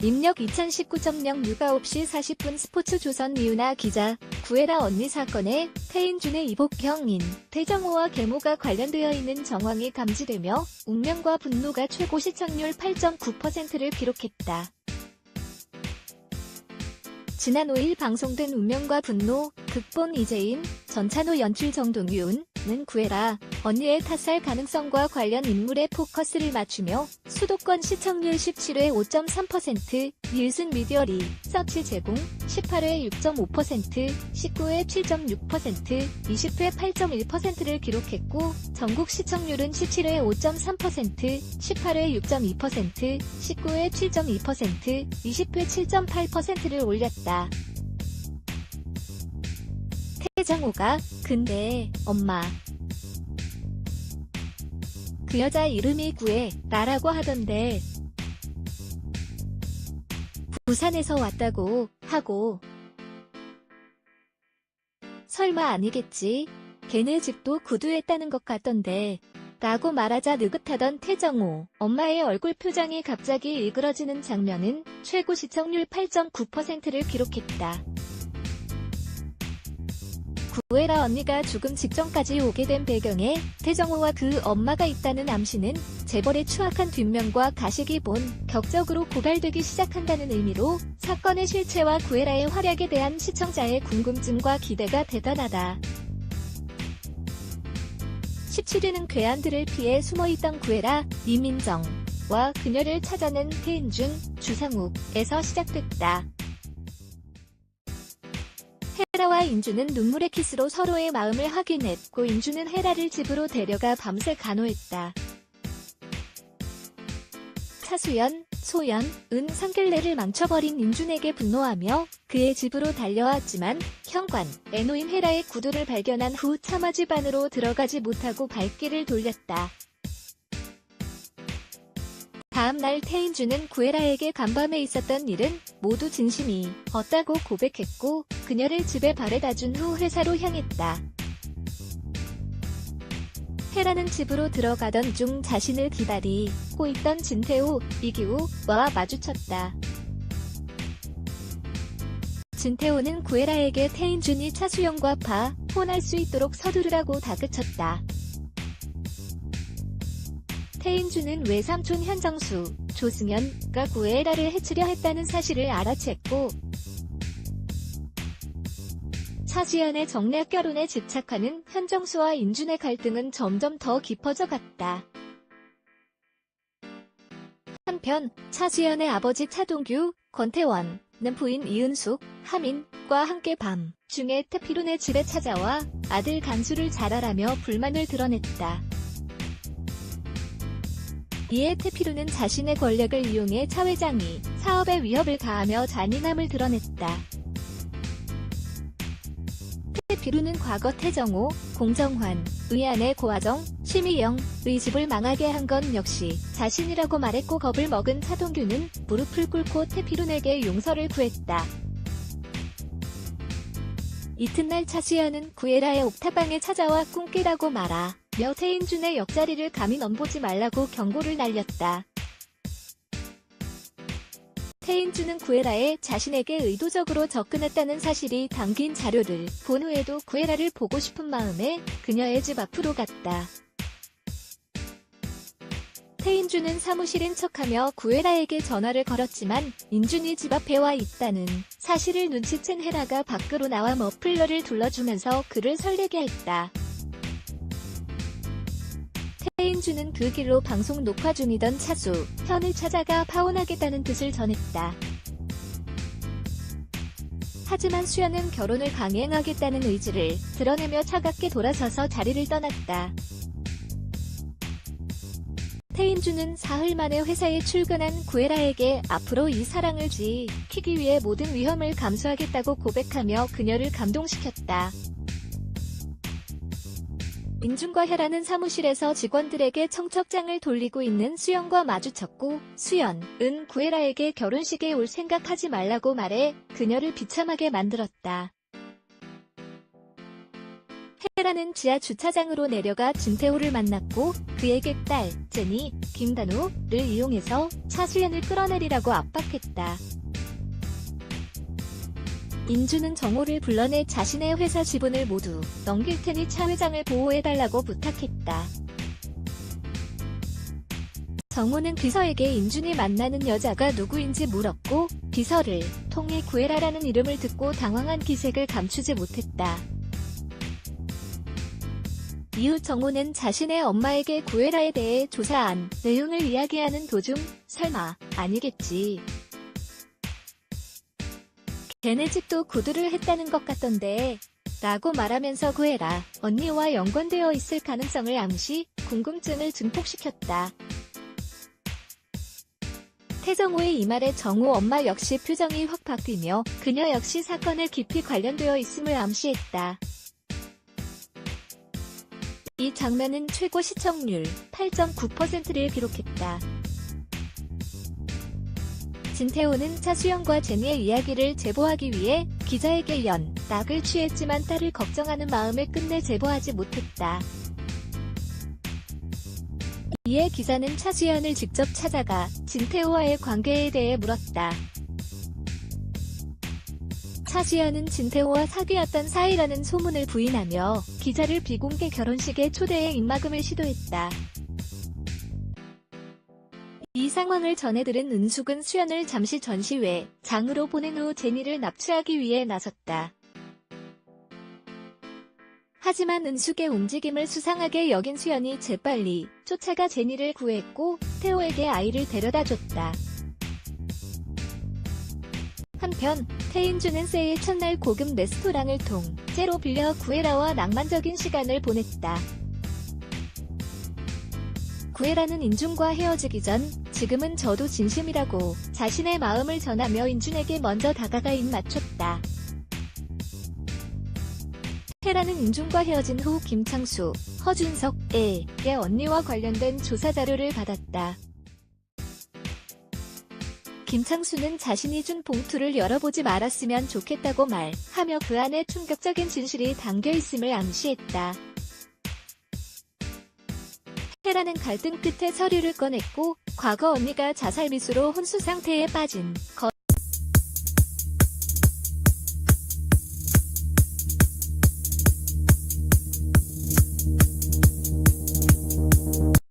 입력 2019.0 6 9시 40분 스포츠조선 이유나 기자, 구애라 언니 사건에 태인준의 이복형인 태정호와 계모가 관련되어 있는 정황이 감지되며 운명과 분노가 최고 시청률 8.9%를 기록했다. 지난 5일 방송된 운명과 분노, 극본 이재인, 전찬호 연출 정동윤은 구애라 언니의 탓살 가능성과 관련 인물에 포커스를 맞추며 수도권 시청률 17회 5.3%, 닐슨 미디어 리서치 제공 18회 6.5%, 19회 7.6%, 20회 8.1%를 기록했고 전국 시청률은 17회 5.3%, 18회 6.2%, 19회 7.2%, 20회 7.8%를 올렸다. 태정호가 근데 엄마 그 여자 이름이 구애라라고 하던데 부산에서 왔다고 하고 설마 아니겠지? 걔네 집도 구두했다는 것 같던데 라고 말하자 느긋하던 태정호 엄마의 얼굴 표정이 갑자기 일그러지는 장면은 최고 시청률 8.9%를 기록했다. 구애라 언니가 죽음 직전까지 오게 된 배경에 태정호와 그 엄마가 있다는 암시는 재벌의 추악한 뒷면과 가식이 본격적으로 고발되기 시작한다는 의미로 사건의 실체와 구애라의 활약에 대한 시청자의 궁금증과 기대가 대단하다. 17일은 괴한들을 피해 숨어있던 구애라, 이민정과 그녀를 찾아낸 태인준, 주상욱에서 시작됐다. 헤라와 인준은 눈물의 키스로 서로의 마음을 확인했고 인준은 헤라를 집으로 데려가 밤새 간호했다. 차수연, 소연, 은 상길래를 망쳐버린 인준에게 분노하며 그의 집으로 달려왔지만 현관에 놓인 헤라의 구두를 발견한 후 차마 집 안으로 들어가지 못하고 발길을 돌렸다. 다음 날 태인준은 구애라에게 간밤에 있었던 일은 모두 진심이었다고 고백했고 그녀를 집에 바래다 준 후 회사로 향했다. 헤라는 집으로 들어가던 중 자신을 기다리고 있던 진태호, 이기우와 마주쳤다. 진태호는 구애라에게 태인준이 차수연과 혼할 수 있도록 서두르라고 다그쳤다. 태인준은 외삼촌 현정수, 조승연가 구애라를 해치려 했다는 사실을 알아챘고 차수연의 정략 결혼에 집착하는 현정수와 인준의 갈등은 점점 더 깊어져 갔다. 한편 차수연의 아버지 차동규, 권태원은 부인 이은숙, 하민과 함께 밤 중에 태필훈의 집에 찾아와 아들 간수를 잘하라며 불만을 드러냈다. 이에 태필훈은 자신의 권력을 이용해 차 회장이 사업에 위협을 가하며 잔인함을 드러냈다. 태필훈은 과거 태정호, 공정환, 의안의 고아정, 심희영의 집을 망하게 한 건 역시 자신이라고 말했고 겁을 먹은 차동규는 무릎을 꿇고 태필훈에게 용서를 구했다. 이튿날 차수연은 구애라의 옥탑방에 찾아와 꿈깨라고 말하며 태인준의 옆자리를 감히 넘보지 말라고 경고를 날렸다. 태인준은 구애라에 자신에게 의도적으로 접근했다는 사실이 담긴 자료를 본 후에도 구애라를 보고 싶은 마음에 그녀의 집 앞으로 갔다. 태인준은 사무실인 척하며 구애라에게 전화를 걸었지만 인준이 집 앞에 와 있다는 사실을 눈치챈 헤라가 밖으로 나와 머플러를 둘러주면서 그를 설레게 했다. 태인준은 그 길로 방송 녹화 중이던 차수, 현을 찾아가 파혼하겠다는 뜻을 전했다. 하지만 수연은 결혼을 강행하겠다는 의지를 드러내며 차갑게 돌아서서 자리를 떠났다. 태인준은 사흘 만에 회사에 출근한 구애라에게 앞으로 이 사랑을 지키기 위해 모든 위험을 감수하겠다고 고백하며 그녀를 감동시켰다. 인준과 혈아는 사무실에서 직원들에게 청첩장을 돌리고 있는 수연과 마주쳤고 수연은 구애라에게 결혼식에 올 생각하지 말라고 말해 그녀를 비참하게 만들었다. 태라는 지하 주차장으로 내려가 진태호를 만났고 그에게 딸, 제니, 김단우를 이용해서 차수연을 끌어내리라고 압박했다. 인주는 정호를 불러내 자신의 회사 지분을 모두 넘길 테니 차 회장을 보호해달라고 부탁했다. 정호는 비서에게 인준이 만나는 여자가 누구인지 물었고 비서를 통해 구해라라는 이름을 듣고 당황한 기색을 감추지 못했다. 이후 정호는 자신의 엄마에게 구해라에 대해 조사한 내용을 이야기하는 도중 설마 아니겠지. 걔네 집도 구두를 했다는 것 같던데 라고 말하면서 구해라 언니와 연관되어 있을 가능성을 암시 궁금증을 증폭시켰다. 태정호의 이 말에 정호 엄마 역시 표정이 확 바뀌며 그녀 역시 사건에 깊이 관련되어 있음을 암시했다. 이 장면은 최고 시청률 8.9%를 기록했다. 진태호는 차수연과 제니의 이야기를 제보하기 위해 기자에게 연락을 취했지만 딸을 걱정하는 마음에 끝내 제보하지 못했다. 이에 기자는 차수연을 직접 찾아가 진태호와의 관계에 대해 물었다. 차수연은 진태호와 사귀었던 사이라는 소문을 부인하며 기자를 비공개 결혼식에 초대해 입막음을 시도했다. 이 상황을 전해들은 은숙은 수연을 잠시 전시회장으로 보낸 후 제니를 납치하기 위해 나섰다. 하지만 은숙의 움직임을 수상하게 여긴 수연이 재빨리 쫓아가 제니를 구했고 태호에게 아이를 데려다줬다. 한편 태인주는 새해 첫날 고급 레스토랑을 통째로 빌려 구해라와 낭만적인 시간을 보냈다. 구해라는 인준과 헤어지기 전 지금은 저도 진심이라고 자신의 마음을 전하며 인준에게 먼저 다가가 입 맞췄다. 태라는 인준과 헤어진 후 김창수, 허준석의 언니와 관련된 조사 자료를 받았다. 김창수는 자신이 준 봉투를 열어보지 말았으면 좋겠다고 말하며 그 안에 충격적인 진실이 담겨있음을 암시했다. 태라는 갈등 끝에 서류를 꺼냈고 과거 언니가 자살미수로 혼수 상태에 빠진 것